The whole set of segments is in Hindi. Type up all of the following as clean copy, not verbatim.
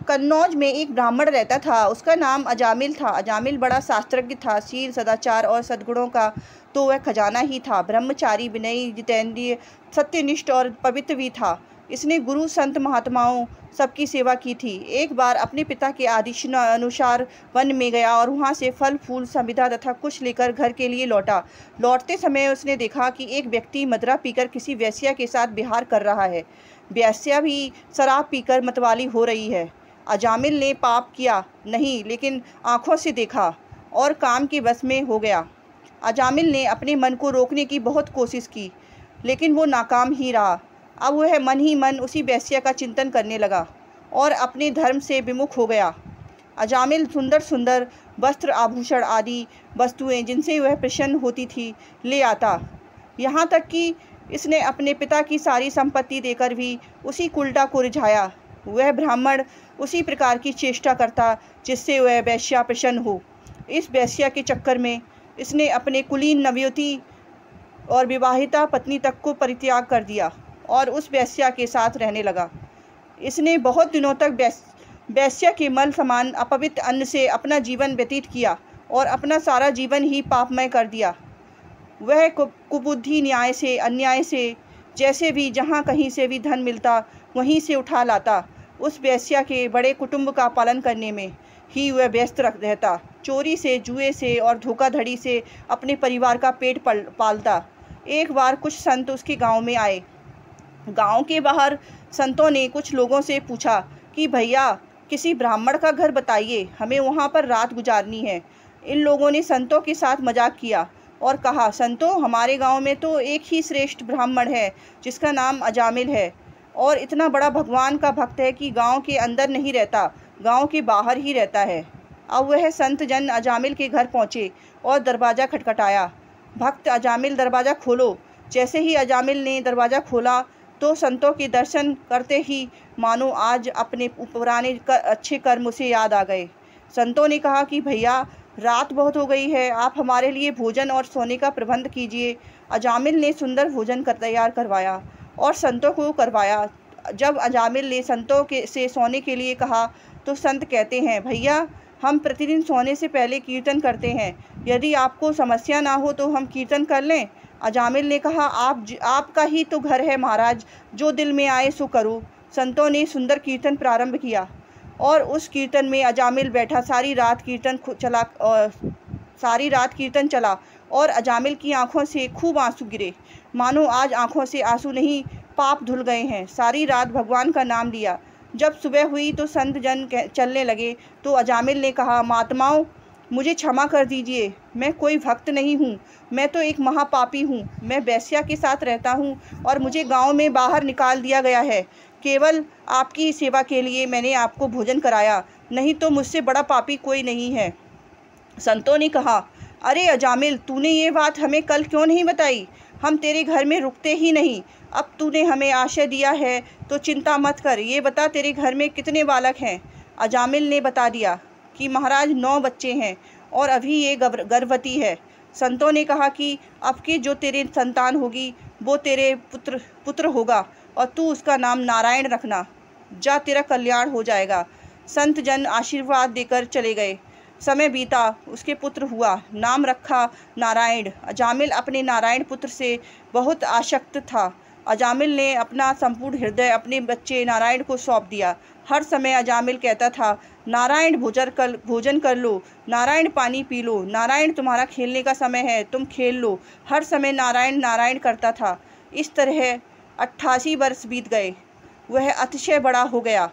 कन्नौज में एक ब्राह्मण रहता था। उसका नाम अजामिल था। अजामिल बड़ा शास्त्रज्ञ था। शील, सदाचार और सद्गुणों का तो वह खजाना ही था। ब्रह्मचारी, विनयी, जितेंद्रिय, सत्यनिष्ठ और पवित्र भी था। इसने गुरु, संत, महात्माओं सबकी सेवा की थी। एक बार अपने पिता के आदेश अनुसार वन में गया और वहाँ से फल फूल, संविदा तथा कुछ लेकर घर के लिए लौटा। लौटते समय उसने देखा कि एक व्यक्ति मदरा पीकर किसी वेश्या के साथ विहार कर रहा है। वेश्या भी शराब पीकर मतवाली हो रही है। अजामिल ने पाप किया नहीं, लेकिन आंखों से देखा और काम के वश में हो गया। अजामिल ने अपने मन को रोकने की बहुत कोशिश की, लेकिन वो नाकाम ही रहा। अब वह मन ही मन उसी वेश्या का चिंतन करने लगा और अपने धर्म से विमुख हो गया। अजामिल सुंदर सुंदर वस्त्र, आभूषण आदि वस्तुएं जिनसे वह प्रसन्न होती थी ले आता। यहाँ तक कि इसने अपने पिता की सारी संपत्ति देकर भी उसी कुलटा को रिझाया। वह ब्राह्मण उसी प्रकार की चेष्टा करता जिससे वह वेश्या प्रसन्न हो। इस वेश्या के चक्कर में इसने अपने कुलीन नवयुवती और विवाहिता पत्नी तक को परित्याग कर दिया और उस वेश्या के साथ रहने लगा। इसने बहुत दिनों तक वेश्या के मल समान अपवित्र अन्न से अपना जीवन व्यतीत किया और अपना सारा जीवन ही पापमय कर दिया। वह कुबुद्धि, न्याय से, अन्याय से, जैसे भी जहाँ कहीं से भी धन मिलता वहीं से उठा लाता। उस वेश्या के बड़े कुटुंब का पालन करने में ही वह व्यस्त रहता। चोरी से, जुए से और धोखाधड़ी से अपने परिवार का पेट पालता। एक बार कुछ संत उसके गांव में आए। गांव के बाहर संतों ने कुछ लोगों से पूछा कि भैया किसी ब्राह्मण का घर बताइए, हमें वहां पर रात गुजारनी है। इन लोगों ने संतों के साथ मजाक किया और कहा, संतों, हमारे गांव में तो एक ही श्रेष्ठ ब्राह्मण है जिसका नाम अजामिल है और इतना बड़ा भगवान का भक्त है कि गांव के अंदर नहीं रहता, गांव के बाहर ही रहता है। अब वह संत जन अजामिल के घर पहुँचे और दरवाज़ा खटखटाया। भक्त, अजामिल दरवाज़ा खोलो। जैसे ही अजामिल ने दरवाज़ा खोला तो संतों के दर्शन करते ही मानो आज अपने पुराने अच्छे कर्म उसे याद आ गए। संतों ने कहा कि भैया रात बहुत हो गई है, आप हमारे लिए भोजन और सोने का प्रबंध कीजिए। अजामिल ने सुंदर भोजन तैयार करवाया और संतों को करवाया। जब अजामिल ने संतों से सोने के लिए कहा तो संत कहते हैं, भैया हम प्रतिदिन सोने से पहले कीर्तन करते हैं, यदि आपको समस्या ना हो तो हम कीर्तन कर लें। अजामिल ने कहा, आपका ही तो घर है महाराज, जो दिल में आए सो करो। संतों ने सुंदर कीर्तन प्रारंभ किया और उस कीर्तन में अजामिल बैठा। सारी रात कीर्तन चला और अजामिल की आंखों से खूब आंसू गिरे, मानो आज आंखों से आंसू नहीं पाप धुल गए हैं। सारी रात भगवान का नाम लिया। जब सुबह हुई तो संत जन चलने लगे तो अजामिल ने कहा, महात्माओं, मुझे क्षमा कर दीजिए, मैं कोई भक्त नहीं हूँ, मैं तो एक महापापी हूँ। मैं वेश्या के साथ रहता हूँ और मुझे गांव में बाहर निकाल दिया गया है। केवल आपकी सेवा के लिए मैंने आपको भोजन कराया, नहीं तो मुझसे बड़ा पापी कोई नहीं है। संतों ने कहा, अरे अजामिल, तूने ये बात हमें कल क्यों नहीं बताई? हम तेरे घर में रुकते ही नहीं। अब तूने हमें आश्रय दिया है तो चिंता मत कर। ये बता, तेरे घर में कितने बालक हैं? अजामिल ने बता दिया कि महाराज 9 बच्चे हैं और अभी ये गर्भवती है। संतों ने कहा कि अब की जो तेरे संतान होगी वो तेरे पुत्र होगा और तू उसका नाम नारायण रखना। जा, तेरा कल्याण हो जाएगा। संत जन आशीर्वाद देकर चले गए। समय बीता, उसके पुत्र हुआ, नाम रखा नारायण। अजामिल अपने नारायण पुत्र से बहुत आसक्त था। अजामिल ने अपना संपूर्ण हृदय अपने बच्चे नारायण को सौंप दिया। हर समय अजामिल कहता था, नारायण भोजन कर लो, नारायण पानी पी लो, नारायण तुम्हारा खेलने का समय है, तुम खेल लो। हर समय नारायण नारायण करता था। इस तरह 88 वर्ष बीत गए। वह अतिशय बड़ा हो गया।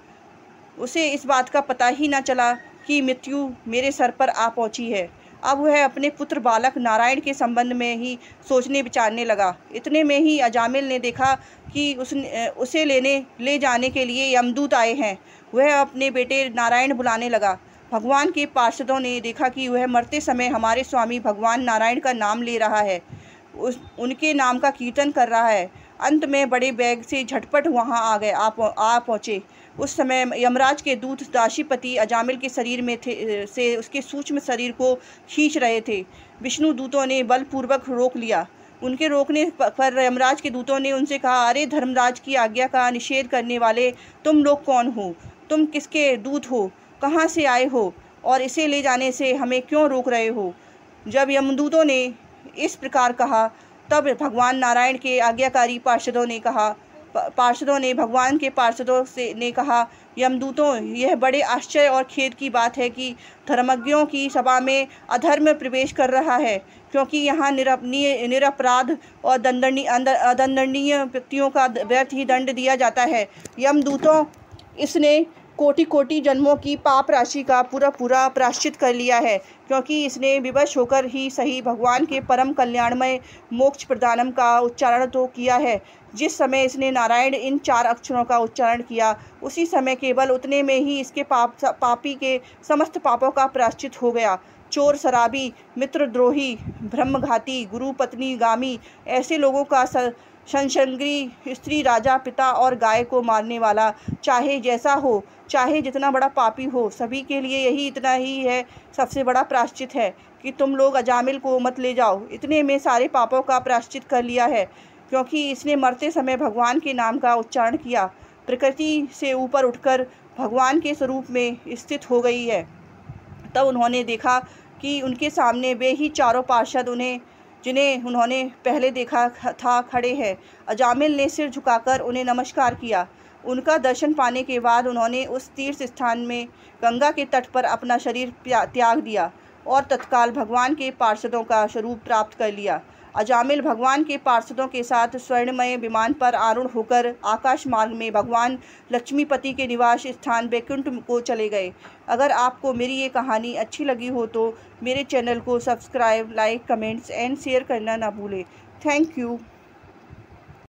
उसे इस बात का पता ही न चला कि मृत्यु मेरे सर पर आ पहुंची है। अब वह अपने पुत्र बालक नारायण के संबंध में ही सोचने विचारने लगा। इतने में ही अजामिल ने देखा कि उसे ले जाने के लिए यमदूत आए हैं। वह अपने बेटे नारायण बुलाने लगा। भगवान के पार्षदों ने देखा कि वह मरते समय हमारे स्वामी भगवान नारायण का नाम ले रहा है, उनके नाम का कीर्तन कर रहा है। अंत में बड़े बैग से झटपट वहाँ आ पहुँचे। उस समय यमराज के दूत दाशीपति अजामिल के शरीर में से उसके सूक्ष्म शरीर को खींच रहे थे। विष्णु दूतों ने बलपूर्वक रोक लिया। उनके रोकने पर यमराज के दूतों ने उनसे कहा, अरे धर्मराज की आज्ञा का निषेध करने वाले तुम लोग कौन हो? तुम किसके दूत हो, कहाँ से आए हो और इसे ले जाने से हमें क्यों रोक रहे हो। जब यमदूतों ने इस प्रकार कहा तब भगवान नारायण के आज्ञाकारी पार्षदों ने भगवान के पार्षदों से ने कहा, यमदूतों, यह बड़े आश्चर्य और खेद की बात है कि धर्मज्ञों की सभा में अधर्म प्रवेश कर रहा है, क्योंकि यहाँ निरपराध और दंडनीय व्यक्तियों का व्यर्थ ही दंड दिया जाता है। यमदूतों, इसने कोटि कोटि जन्मों की पाप राशि का पूरा प्रायश्चित कर लिया है, क्योंकि इसने विवश होकर ही सही भगवान के परम कल्याणमय मोक्ष प्रदानम का उच्चारण तो किया है। जिस समय इसने नारायण इन 4 अक्षरों का उच्चारण किया, उसी समय केवल उतने में ही इसके पापी के समस्त पापों का प्रायश्चित हो गया। चोर, शराबी, मित्रद्रोही, ब्रह्मघाती, गुरु पत्नी गामी, ऐसे लोगों का संसर्गी, स्त्री, राजा, पिता और गाय को मारने वाला, चाहे जैसा हो, चाहे जितना बड़ा पापी हो, सभी के लिए यही इतना ही है, सबसे बड़ा प्रायश्चित है कि तुम लोग अजामिल को मत ले जाओ। इतने में सारे पापों का प्रायश्चित कर लिया है, क्योंकि इसने मरते समय भगवान के नाम का उच्चारण किया। प्रकृति से ऊपर उठकर भगवान के स्वरूप में स्थित हो गई है। तब उन्होंने देखा कि उनके सामने वे ही चारों पार्षद जिन्हें उन्होंने पहले देखा था खड़े हैं। अजामिल ने सिर झुकाकर उन्हें नमस्कार किया। उनका दर्शन पाने के बाद उन्होंने उस तीर्थ स्थान में गंगा के तट पर अपना शरीर त्याग दिया और तत्काल भगवान के पार्षदों का स्वरूप प्राप्त कर लिया। अजामिल भगवान के पार्षदों के साथ स्वर्णमय विमान पर आरूढ़ होकर आकाश मार्ग में भगवान लक्ष्मीपति के निवास स्थान वैकुंठ को चले गए। अगर आपको मेरी ये कहानी अच्छी लगी हो तो मेरे चैनल को subscribe, like, comments and share करना ना भूलें। Thank you.